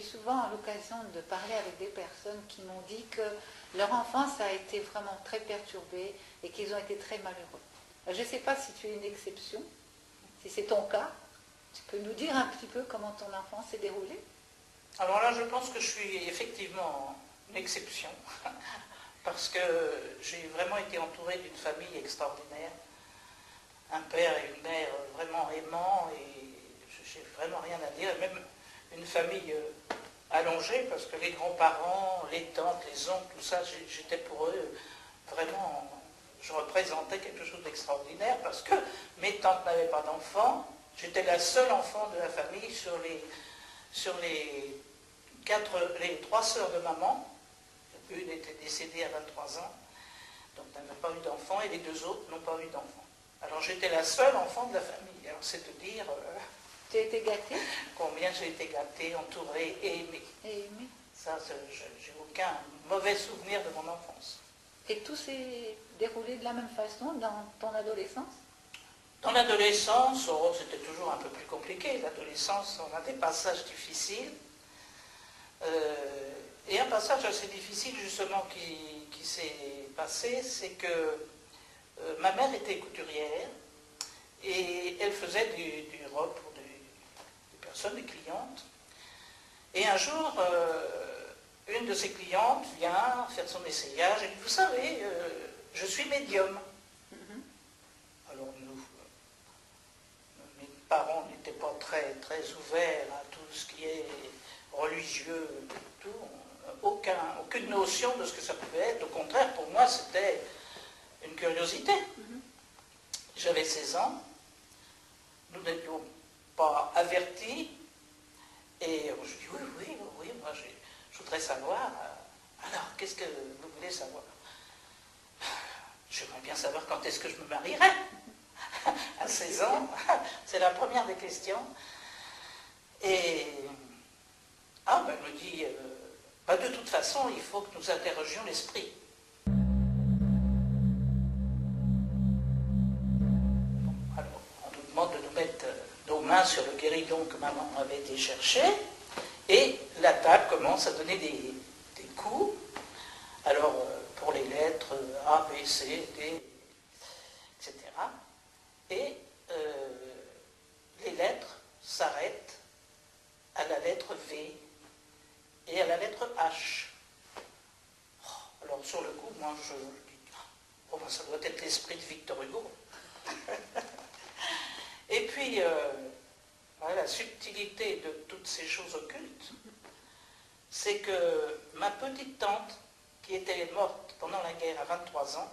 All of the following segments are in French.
souvent à l'occasion de parler avec des personnes qui m'ont dit que leur enfance a été vraiment très perturbée et qu'ils ont été très malheureux. Je ne sais pas si tu es une exception, si c'est ton cas. Tu peux nous dire un petit peu comment ton enfance s'est déroulée? Alors là, je pense que je suis effectivement une exception, parce que j'ai vraiment été entouré d'une famille extraordinaire, un père et une mère vraiment aimants, et j'ai vraiment rien à dire, et même une famille allongée, parce que les grands-parents, les tantes, les oncles, tout ça, j'étais pour eux vraiment, je représentais quelque chose d'extraordinaire, parce que mes tantes n'avaient pas d'enfants, j'étais la seule enfant de la famille sur les trois sœurs de maman. Une était décédée à 23 ans, donc n'avait pas eu d'enfant, et les deux autres n'ont pas eu d'enfant. Alors j'étais la seule enfant de la famille. Alors c'est de dire Tu as été gâtée? Combien j'ai été gâtée, entourée et aimée. Et aimée. Ça, j'ai aucun mauvais souvenir de mon enfance. Et tout s'est déroulé de la même façon dans ton adolescence? Dans l'adolescence, c'était toujours un peu plus compliqué. L'adolescence, on a des passages difficiles. Et un passage assez difficile, justement, qui s'est passé, c'est que ma mère était couturière et elle faisait du robe pour des personnes, des clientes. Et un jour, une de ses clientes vient faire son essayage et dit, vous savez, je suis médium. Alors mes parents n'étaient pas très, très ouverts à tout ce qui est religieux, tout. Aucune notion de ce que ça pouvait être. Au contraire, pour moi, c'était une curiosité. J'avais 16 ans, nous n'étions pas avertis, et je dis oui, moi je voudrais savoir. Alors, qu'est-ce que vous voulez savoir? J'aimerais bien savoir quand est-ce que je me marierai. À 16 ans, c'est la première des questions. Et elle me dit, de toute façon, il faut que nous interrogions l'esprit. Alors, on nous demande de nous mettre nos mains sur le guéridon que maman avait été chercher, et la table commence à donner des coups. Alors, pour les lettres A, B, C, D, etc. Et les lettres s'arrêtent à la lettre V et à la lettre H. Alors sur le coup, moi je dis, ça doit être l'esprit de Victor Hugo. Et puis, la subtilité de toutes ces choses occultes, c'est que ma petite tante, qui était morte pendant la guerre à 23 ans,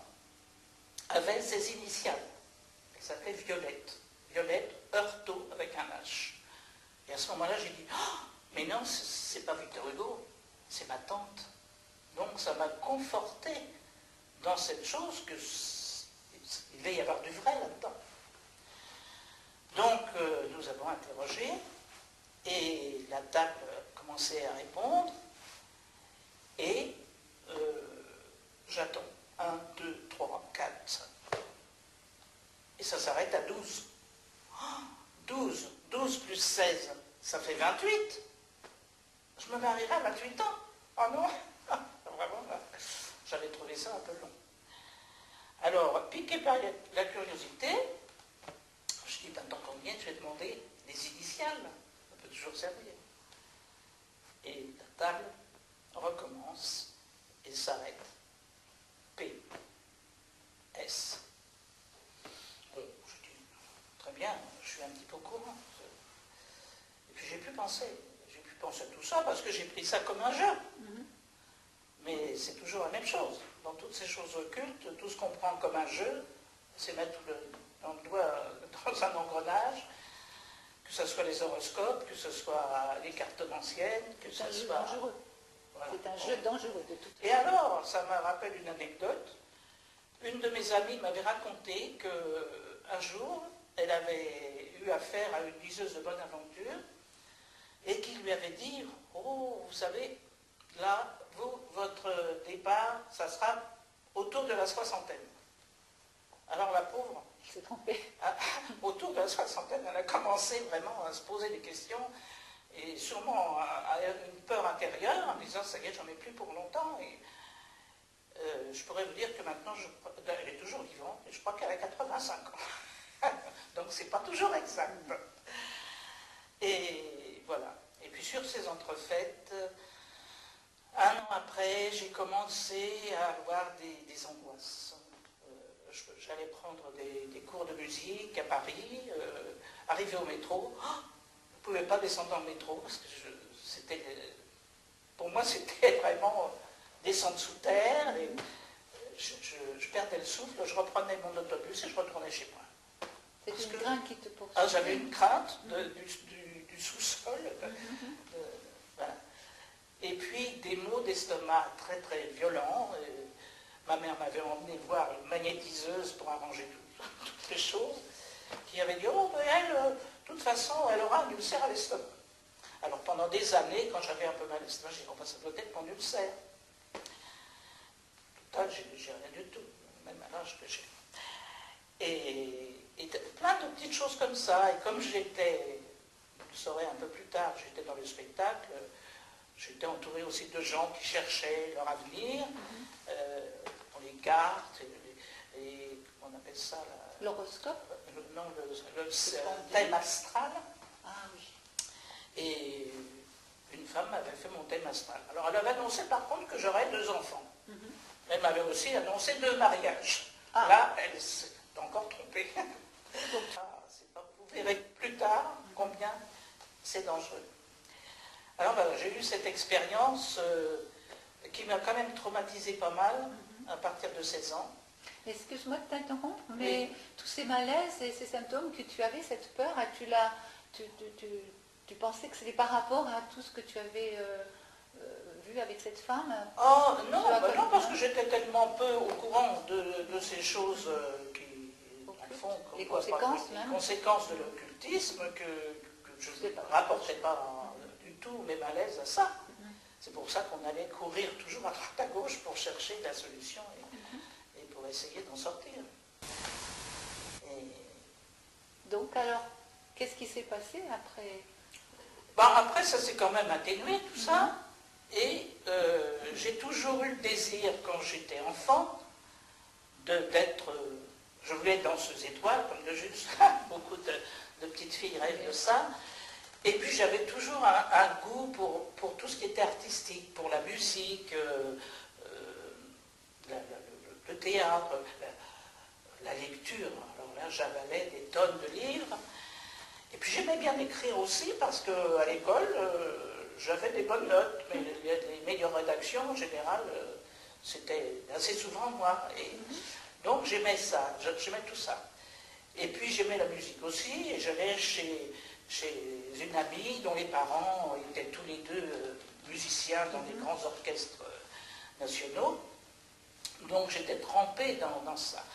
avait ses initiales. Elle s'appelait Violette. Violette Heurtaud avec un H. Et à ce moment-là, j'ai dit, mais non, c'est pas Victor Hugo, c'est ma tante. Donc ça m'a conforté dans cette chose qu'il devait y avoir du vrai là-dedans. Donc nous avons interrogé, et la table commençait à répondre, et j'attends. 1, 2, 3, 4, 5. Et ça s'arrête à 12. 12 plus 16, ça fait 28. Je me marierai à 28 ans. Oh non. Vraiment, j'avais trouvé ça un peu long. Alors, piqué par la curiosité, je dis, tant qu'on vient, je vais demander les initiales. Ça peut toujours servir. Et la table recommence et s'arrête. P. S. Je dis, très bien, je suis un petit peu au courant. Et puis j'ai pu penser à tout ça parce que j'ai pris ça comme un jeu. Mais c'est toujours la même chose. Dans toutes ces choses occultes, tout ce qu'on prend comme un jeu, c'est mettre le doigt dans un engrenage, que ce soit les horoscopes, que ce soit les cartomanciennes, que ce soit... Dangereux. Voilà. C'est un jeu dangereux de toute façon. Et alors, ça me rappelle une anecdote. Une de mes amies m'avait raconté qu'un jour, elle avait eu affaire à une liseuse de bonne aventure et qui lui avait dit, oh, vous savez, là, votre départ, ça sera autour de la soixantaine. Alors la pauvre, s'est trompée. Autour de la soixantaine, elle a commencé vraiment à se poser des questions. et sûrement une peur intérieure en me disant ça y est, j'en ai plus pour longtemps. Et je pourrais vous dire que maintenant, elle est toujours vivante, et je crois qu'elle a 85 ans. Donc c'est pas toujours exact. Et voilà. Et puis sur ces entrefaites, un an après, j'ai commencé à avoir des angoisses. J'allais prendre des cours de musique à Paris, arrivé au métro. Je ne pouvais pas descendre dans le métro parce que pour moi c'était vraiment descendre sous terre. Et je perdais le souffle, je reprenais mon autobus et je retournais chez moi. C'est une crainte qui te poursuit. J'avais une crainte du sous-sol. Voilà. Et puis des maux d'estomac très très violents. Ma mère m'avait emmené voir une magnétiseuse pour arranger toutes les choses, qui avait dit oh mais elle, de toute façon, elle aura un ulcère à l'estomac. Alors pendant des années, quand j'avais un peu mal à l'estomac, j'ai dit oh, ça doit être mon ulcère. Tout j'ai rien du tout, même à l'âge que j'ai. Et plein de petites choses comme ça. Et comme j'étais, vous le saurez un peu plus tard, j'étais dans le spectacle, j'étais entouré aussi de gens qui cherchaient leur avenir, dans les cartes, et comment on appelle ça l'horoscope. Non, le thème astral. Ah oui. Et une femme m'avait fait mon thème astral. Alors elle avait annoncé par contre que j'aurais 2 enfants. Elle m'avait aussi annoncé 2 mariages. Ah. Là, elle s'est encore trompée. Vous verrez plus tard combien c'est dangereux. Alors voilà, j'ai eu cette expérience qui m'a quand même traumatisé pas mal à partir de 16 ans. Excuse-moi de t'interrompre, mais tous ces malaises et ces symptômes que tu avais, cette peur, tu pensais que c'était par rapport à tout ce que tu avais vu avec cette femme? Oh non, non, parce que j'étais tellement peu au courant de ces choses qui font les conséquences, les conséquences de l'occultisme que je ne rapportais pas du tout mes malaises à ça. C'est pour ça qu'on allait courir toujours à droite à gauche pour chercher la solution et pour essayer d'en sortir. Donc alors, qu'est-ce qui s'est passé après? Après, ça s'est quand même atténué tout ça. Et j'ai toujours eu le désir, quand j'étais enfant, d'être... je voulais être danseuse étoile, comme de juste beaucoup de petites filles rêvent de ça. Et puis j'avais toujours un goût pour tout ce qui était artistique, pour la musique, le théâtre, la lecture. Alors là, j'avalais des tonnes de livres. Et puis j'aimais bien écrire aussi, parce qu'à l'école, j'avais des bonnes notes, mais les meilleures rédactions, en général, c'était assez souvent moi. Et donc j'aimais ça, j'aimais tout ça. Et puis j'aimais la musique aussi, et j'allais chez une amie dont les parents étaient tous les deux musiciens dans des grands orchestres nationaux. Donc j'étais trempée dans ça.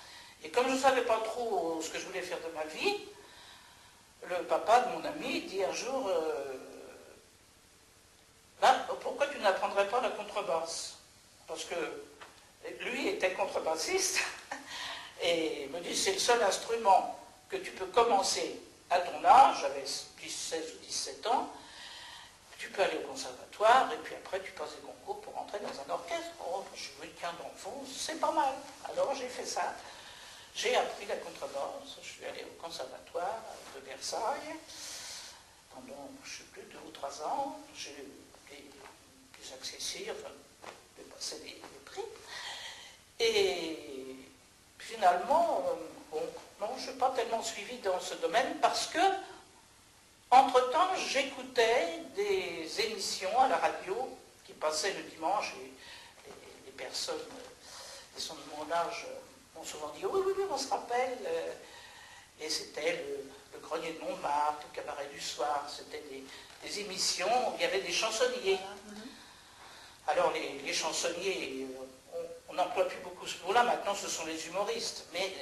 Et comme je ne savais pas trop ce que je voulais faire de ma vie, le papa de mon ami dit un jour pourquoi tu n'apprendrais pas la contrebasse? Parce que lui était contrebassiste et me dit c'est le seul instrument que tu peux commencer à ton âge, j'avais 16 ou 17 ans, tu peux aller au conservatoire et puis après tu passes des concours pour entrer dans un orchestre. Oh, je veux qu'un d'enfant, c'est pas mal. Alors j'ai fait ça. J'ai appris la contrebasse, je suis allé au conservatoire de Versailles pendant, je ne sais plus, 2 ou 3 ans. J'ai eu des accessibles, enfin, j'ai passé des prix. Et finalement, non, je n'ai pas tellement suivi dans ce domaine parce que, entre-temps, j'écoutais des émissions à la radio qui passaient le dimanche et les personnes qui sont de mon âge m'ont souvent dit oui, on se rappelle. Et c'était le Grenier de Montmartre, le Cabaret du Soir, c'était des émissions où il y avait des chansonniers. Alors les chansonniers, on n'emploie plus beaucoup ce mot-là, maintenant ce sont les humoristes. Mais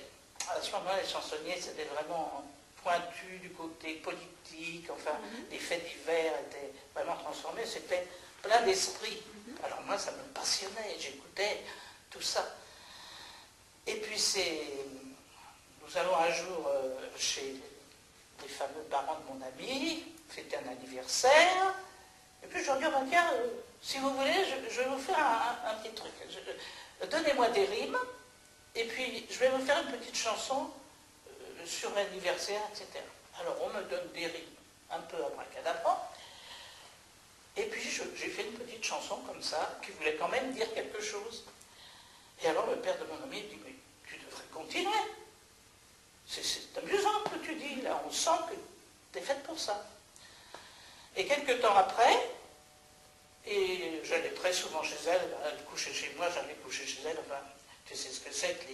à ce moment-là, les chansonniers, c'était vraiment pointu du côté politique, enfin, les faits divers étaient vraiment transformés, c'était plein d'esprit. Alors moi, ça me passionnait, j'écoutais tout ça. Et puis nous allons un jour chez les fameux parents de mon ami, fêter un anniversaire. Et puis je leur dis, oh, ben, tiens, si vous voulez, je vais vous faire un petit truc. Donnez-moi des rimes, et puis je vais vous faire une petite chanson sur l'anniversaire, etc. Alors on me donne des rimes un peu abracadabra. Et puis j'ai fait une petite chanson comme ça, qui voulait quand même dire quelque chose. Et alors le père de mon ami dit, mais tu devrais continuer. C'est amusant ce que tu dis, là, on sent que tu es faite pour ça. Et quelques temps après, et j'allais très souvent chez elle, elle couchait chez moi, j'allais coucher chez elle, enfin, tu sais ce que c'est que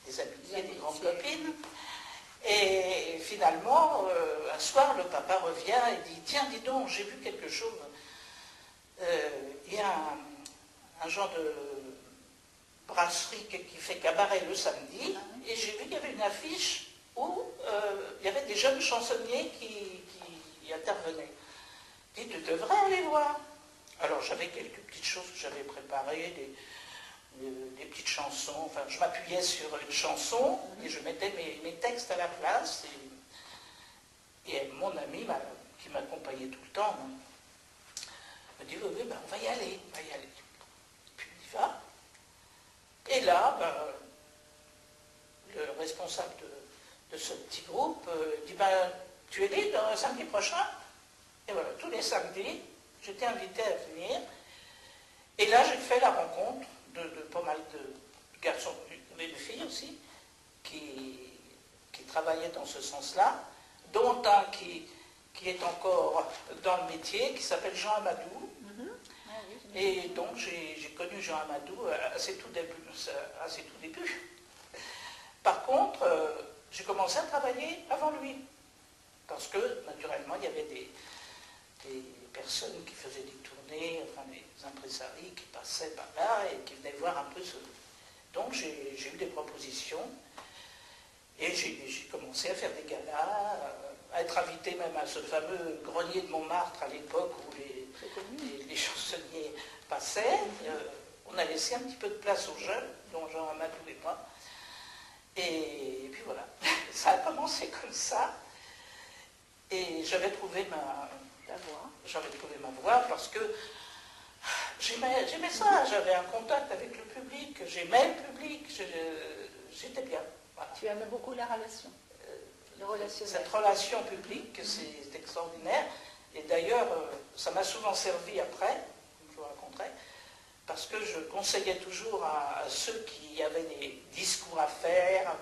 les amitiés, des grandes copines. Et finalement, un soir, le papa revient et dit, tiens, dis donc, j'ai vu quelque chose. Il y a un genre de brasserie qui fait cabaret le samedi, et j'ai vu qu'il y avait une affiche où il y avait des jeunes chansonniers qui intervenaient. Je dis, tu devrais aller voir. Alors j'avais quelques petites choses que j'avais préparées, des petites chansons, enfin je m'appuyais sur une chanson et je mettais mes textes à la place. Et mon ami qui m'accompagnait tout le temps me dit, oui, ben, on va y aller, on va y aller. Puis on y va. Et là, ben, le responsable de ce petit groupe dit, ben, tu es libre samedi prochain? Et voilà, tous les samedis, j'étais invité à venir. Et là, j'ai fait la rencontre de pas mal de garçons, mais de filles aussi, qui travaillaient dans ce sens-là, dont un qui est encore dans le métier, qui s'appelle Jean Amadou. Et donc, j'ai connu Jean Amadou à ses tout débuts. Par contre, j'ai commencé à travailler avant lui. Parce que, naturellement, il y avait des personnes qui faisaient des tournées, enfin des impresarios qui passaient par là et qui venaient voir un peu ce... Donc, j'ai eu des propositions et j'ai commencé à faire des galas, à être invité même à ce fameux grenier de Montmartre à l'époque où les chansonniers passaient. On a laissé un petit peu de place aux jeunes, dont Jean Amadou et moi. Et puis voilà, ça a commencé comme ça. Et j'avais trouvé ma voix parce que j'aimais ça, j'avais un contact avec le public, j'aimais le public, j'étais bien. Voilà. Tu aimais beaucoup la relation, le relationnel. Cette relation publique, c'est extraordinaire. Et d'ailleurs, ça m'a souvent servi après, comme je vous raconterai, parce que je conseillais toujours à ceux qui avaient des discours à faire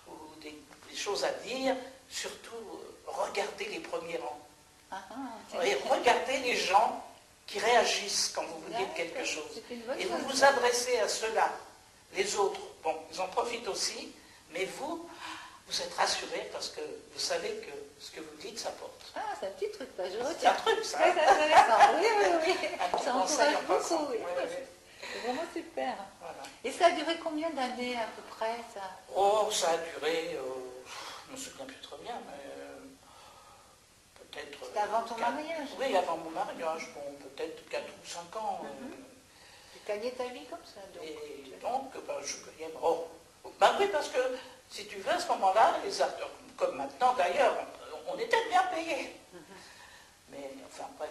ou des choses à dire, surtout regardez les premiers rangs. Et regardez les gens qui réagissent quand vous vous dites quelque chose. Et vous vous adressez à ceux-là. Les autres, bon, ils en profitent aussi, mais vous êtes rassurés parce que vous savez que ce que vous dites, ça porte. Ah, c'est un petit truc, ça, je retiens. C'est un truc, ça. Très intéressant. Oui. Ça encourage beaucoup, oui. C'est vraiment super. Voilà. Et ça a duré combien d'années à peu près, ça? Oh, ça a duré, je ne me souviens plus très bien, mais peut-être... C'était avant ton mariage? Oui, avant mon mariage, bon, peut-être 4 ou 5 ans. Tu gagnais ta vie comme ça, donc? Et donc, je gagnais... Oh, oui, parce que, si tu veux, à ce moment-là, les acteurs, comme maintenant d'ailleurs, on était bien payés. Mais, enfin, bref,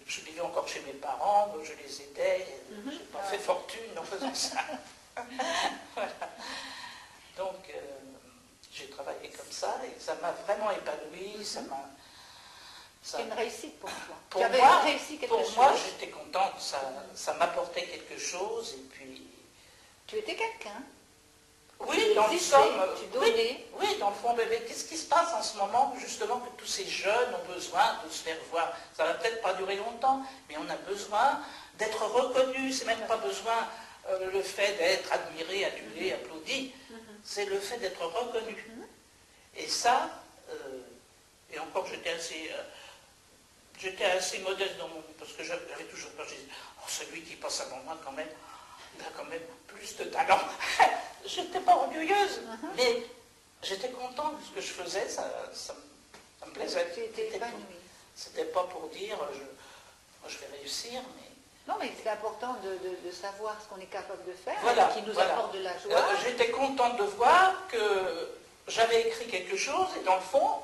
je vivais encore chez mes parents, je les aidais, je n'ai pas fait fortune en faisant ça. Voilà. Donc, j'ai travaillé comme ça et ça m'a vraiment épanoui, C'est une réussite pour toi. Pour tu moi, avais réussi quelque chose. moi, j'étais contente, ça m'apportait quelque chose et puis... Tu étais quelqu'un. Oui, dans le somme, tu donnais. oui, dans le fond, bébé, qu'est-ce qui se passe en ce moment, justement, que tous ces jeunes ont besoin de se faire voir? Ça va peut-être pas durer longtemps, mais on a besoin d'être reconnus, c'est même pas besoin le fait d'être admiré, adulé, applaudi, c'est le fait d'être reconnu. Et ça, et encore j'étais assez modeste dans mon... parce que j'avais toujours peur, je disais, oh, celui qui passe avant moi quand même, il a quand même plus de talent. Je n'étais pas orgueilleuse, mais j'étais contente de ce que je faisais, ça me plaisait. Tu étais épanouie. C'était pas pour dire, moi je vais réussir, mais... Non, mais c'est important de savoir ce qu'on est capable de faire, Voilà, qui nous apporte de la joie. J'étais contente de voir que j'avais écrit quelque chose, et dans le fond,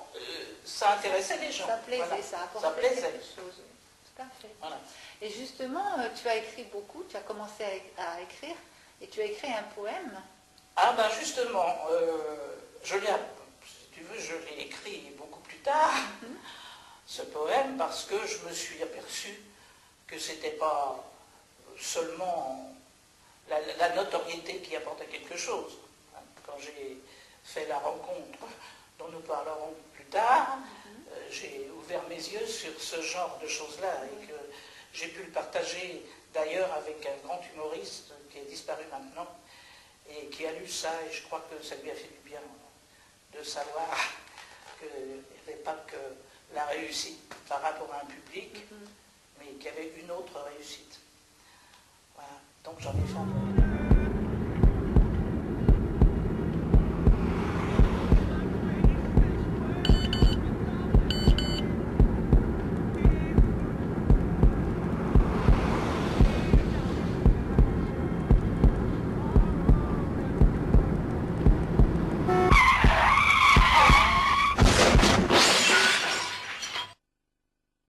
ça intéressait les gens. Ça plaisait, Voilà. ça apportait Ça plaisait. quelque chose. Oui. Tout à fait. Voilà. Et justement, tu as écrit beaucoup, tu as commencé à écrire, et tu as écrit un poème. Ah ben justement, si tu veux, je l'ai écrit beaucoup plus tard, ce poème, parce que je me suis aperçu que c'était pas seulement la notoriété qui apportait quelque chose. Quand j'ai fait la rencontre dont nous parlerons plus tard, j'ai ouvert mes yeux sur ce genre de choses-là et que j'ai pu le partager d'ailleurs avec un grand humoriste qui est disparu maintenant et qui a lu ça, et je crois que ça lui a fait du bien de savoir qu'il n'y avait pas que la réussite par rapport à un public, mais qu'il y avait une autre réussite. Voilà. Donc j'en ai fait un peu.